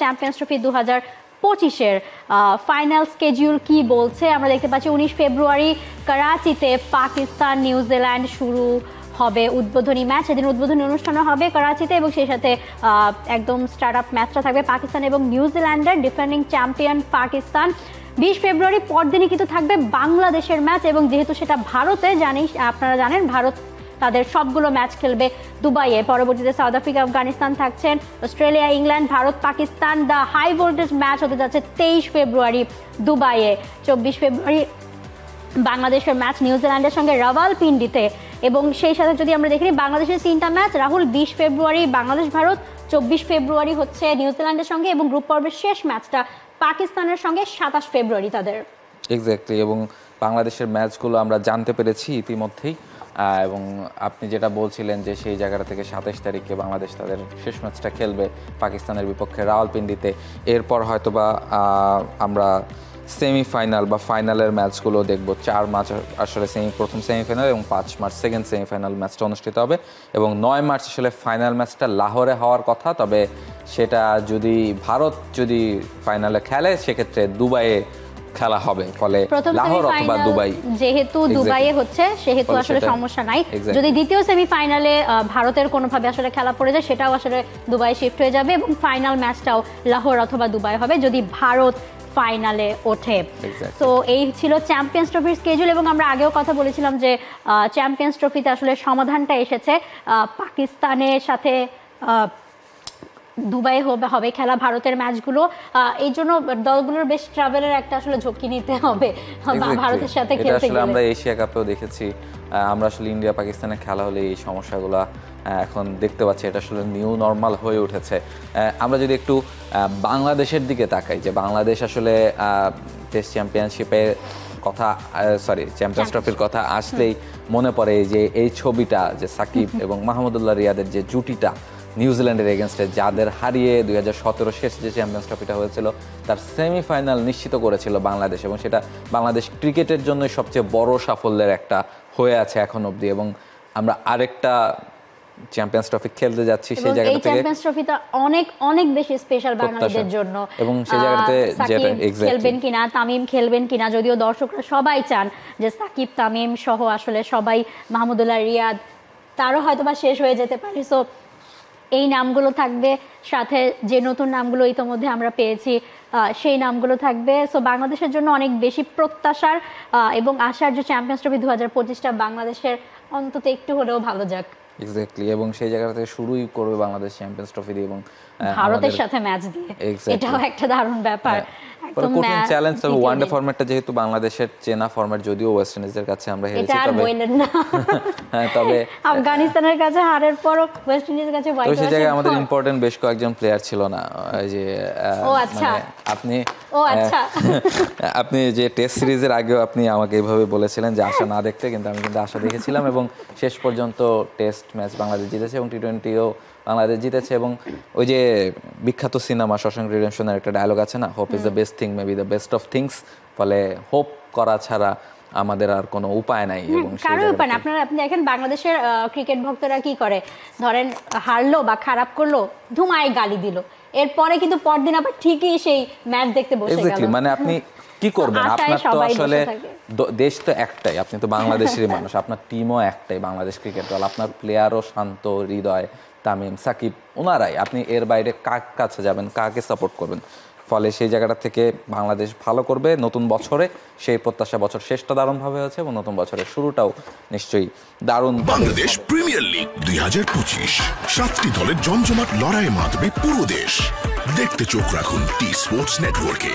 Champions trophy 2025-এর final schedule কি বলছে। আমরা দেখতে পাচ্ছি 19 ফেব্রুয়ারি করাচিতে পাকিস্তান নিউজিল্যান্ড শুরু হবে উদ্বোধনী ম্যাচ। সেদিন উদ্বোধনী অনুষ্ঠানও হবে করাচিতে এবং সেই সাথে একদম স্টার্ট আপ ম্যাচটা থাকবে পাকিস্তান এবং নিউজিল্যান্ডের। Defending champion Pakistan. 20 ফেব্রুয়ারি পরদিনই কিন্তু থাকবে বাংলাদেশের ম্যাচ এবং যেহেতু সেটা ভারতে, আপনারা জানেন ভারত তাদের সবগুলো ম্যাচ খেলবে দুবাইয়ে। পরবর্তীতে সাউথ আফ্রিকা আফগানিস্তান থাকছেন, Australia England, Bharat Pakistan. The high voltage match হতে যাচ্ছে 23 ফেব্রুয়ারি দুবাইয়ে। 24 ফেব্রুয়ারি বাংলাদেশের ম্যাচ নিউজিল্যান্ডের সঙ্গে রাওয়ালপিন্ডিতে। এবং সেই সাথে যদি আমরা দেখি বাংলাদেশের 3টা ম্যাচ রাহুল, 20 ফেব্রুয়ারি বাংলাদেশ ভারত, 24 ফেব্রুয়ারি হচ্ছে নিউজিল্যান্ডের সঙ্গে এবং গ্রুপ পর্বের শেষ ম্যাচটা পাকিস্তানের সঙ্গে 27 ফেব্রুয়ারি তাদের। এক্স্যাক্টলি, এবং বাংলাদেশের ম্যাচগুলো আমরা জানতে পেরেছি ইতিমধ্যেই। এবং আপনি যেটা বলছিলেন যে সেই জায়গাটা থেকে 27 তারিখে বাংলাদেশ তাদের শেষ ম্যাচটা খেলবে পাকিস্তানের বিপক্ষে রাওয়ালপিন্ডিতে। এরপর হয়তোবা আমরা সেমিফাইনাল বা ফাইনালের ম্যাচগুলো দেখব। 4 মার্চ আসলে প্রথম সেমিফাইনাল এবং 5 মার্চ সেকেন্ড সেমিফাইনাল ম্যাচটা অনুষ্ঠিত হবে এবং 9 মার্চ আসলে ফাইনাল ম্যাচটা লাহোরে হওয়ার কথা। তবে সেটা যদি ভারত ফাইনালে খেলে সেক্ষেত্রে দুবাইয়ে খেলা হবে, ফলে লাহোর অথবা দুবাই, যেহেতু দুবাইয়ে হচ্ছে সেহেতু আসলে সমস্যা নাই। যদি দ্বিতীয় সেমিফাইনালে ভারতের কোনোভাবে আসলে খেলা পড়ে যায় সেটাও আসলে দুবাই শিফট হয়ে যাবে এবং ফাইনাল ম্যাচটাও লাহোর অথবা দুবাই হবে যদি ভারত ফাইনালে ওঠে। তো এই ছিল চ্যাম্পিয়ন্স ট্রফির স্কেজুল এবং আমরা আগেও কথা বলেছিলাম যে চ্যাম্পিয়ন্স ট্রফিতে আসলে সমাধানটা এসেছে। পাকিস্তানের সাথে দুবাই হবে খেলা ভারতের ম্যাচগুলো। এই জন্য দলগুলোর বেশ ট্রাভেলের একটা আসলে ঝুঁকি নিতে হবে ভারতের সাথে খেলতে গেলে। আমরা এশিয়া কাপেও দেখেছি, আমরা আসলে ইন্ডিয়া পাকিস্তানের খেলা হলে এই সমস্যাগুলো এখন দেখতে পাচ্ছি। এটা আসলে নিউ নর্মাল হয়ে উঠেছে। আমরা যদি একটু বাংলাদেশের দিকে তাকাই, যে বাংলাদেশ আসলে টেস্ট চ্যাম্পিয়নশিপের কথা চ্যাম্পিয়ন্স ট্রফির কথা আসলেই মনে পড়ে যে এই ছবিটা, যে সাকিব এবং মাহমুদুল্লাহ রিয়াদের যে জুটিটা নিউজিল্যান্ডের এগেনস্টে, যাদের হারিয়ে 2017 শেষ যে চ্যাম্পিয়ন্স ট্রফিটা হয়েছিল তার সেমিফাইনাল নিশ্চিত করেছিল বাংলাদেশ এবং সেটা বাংলাদেশ ক্রিকেটের জন্য সবচেয়ে বড় সাফল্যের একটা হয়ে আছে এখন অবধি। এবং আমরা আরেকটা চ্যাম্পিয়ন্স ট্রফি খেলতে যাচ্ছি সেই জায়গা থেকে। চ্যাম্পিয়ন্স ট্রফিটা অনেক অনেক বেশি স্পেশাল বাংলাদেশের জন্য এবং সেই জায়গাতে যেটা খেলবেন কিনা, তামিম খেলবেন কিনা, যদিও দর্শকরা সবাই চান যে সাকিব তামিম সহ আসলে সবাই, মাহমুদুল্লাহ রিয়াদ তারও হয়তোবা শেষ হয়ে যেতে পারে। সো এই নামগুলো থাকবে, সাথে যে নতুন নামগুলো ইতোমধ্যে আমরা পেয়েছি সেই নামগুলো থাকবে। সো বাংলাদেশের জন্য অনেক বেশি প্রত্যাশার এবং আশার যে চ্যাম্পিয়ন্স ট্রফি 2025টা বাংলাদেশের অন্তত একটু হলেও ভালো যাক। এক্স্যাক্টলি, এবং সেই জায়গা থেকে শুরুই করবে বাংলাদেশ চ্যাম্পিয়ন্স ট্রফি দিয়ে এবং ভারতের সাথে ম্যাচ দিয়ে। এটাও একটা দারুণ ব্যাপার। একদম কঠিন চ্যালেঞ্জ। তবে ওয়ানডে ফরম্যাটটা যেহেতু বাংলাদেশের চেনা ফরম্যাট, যদিও ওয়েস্ট ইন্ডিজের কাছে আমরা হেরেছি, তবে আফগানিস্তানের কাছে হারের পর ওয়েস্ট ইন্ডিজের কাছে সেই জায়গায় আমাদের ইম্পর্টেন্ট বেশ কয়েকজন প্লেয়ার ছিল না। এই যে আপনি যে টেস্ট সিরিজের আগেও আপনি আমাকে এইভাবে বলেছিলেন যে আশা না দেখতে, কিন্তু আমি কিন্তু আশা দেখেছিলাম এবং শেষ পর্যন্ত টেস্ট ম্যাচ বাংলাদেশ জিতেছে এবং টি20ও বাংলাদেশ জিতেছে। এবং ওই যে বিখ্যাত সিনেমা শশাঙ্ক রিডেম্পশনের একটা ডায়লগ আছে না, hope is the best thing, maybe the best of things. ফলে হোপ করা ছাড়া আমাদের আর কোনো উপায় নাই। এবং কারো উপায় না। আপনি দেখেন বাংলাদেশের ক্রিকেট ভক্তরা কি করে, ধরেন হারলো বা খারাপ করলো ধুমায় গালি দিল, এরপরে কিন্তু পরদিন আবার ঠিকই সেই ম্যাচ দেখতে বসে গেল। মানে আপনি কি করবেন? আপনার তো আসলে দেশ তো একটাই, আপনি তো বাংলাদেশেরই মানুষ, আপনার টিমও একটাই বাংলাদেশ ক্রিকেট দল, আপনার প্লেয়ারও শান্ত হৃদয়, তামিম সাকিব ওনারাই। আপনি এর বাইরে কার কাছে যাবেন, কাকে সাপোর্ট করবেন? ফলে সেই জায়গাটা থেকে বাংলাদেশ ভালো করবে নতুন বছরে, সেই প্রত্যাশা। বছর শেষটা দারুণভাবে হয়েছে এবং নতুন বছরের শুরুটাও নিশ্চয়ই দারুণ। বাংলাদেশ প্রিমিয়ার লিগ 2025, 7টি দলের জমজমাট লড়াইয়ে মাতবে পুরো দেশ। দেখতে চোখ রাখুন টি স্পোর্টস নেটওয়ার্কে।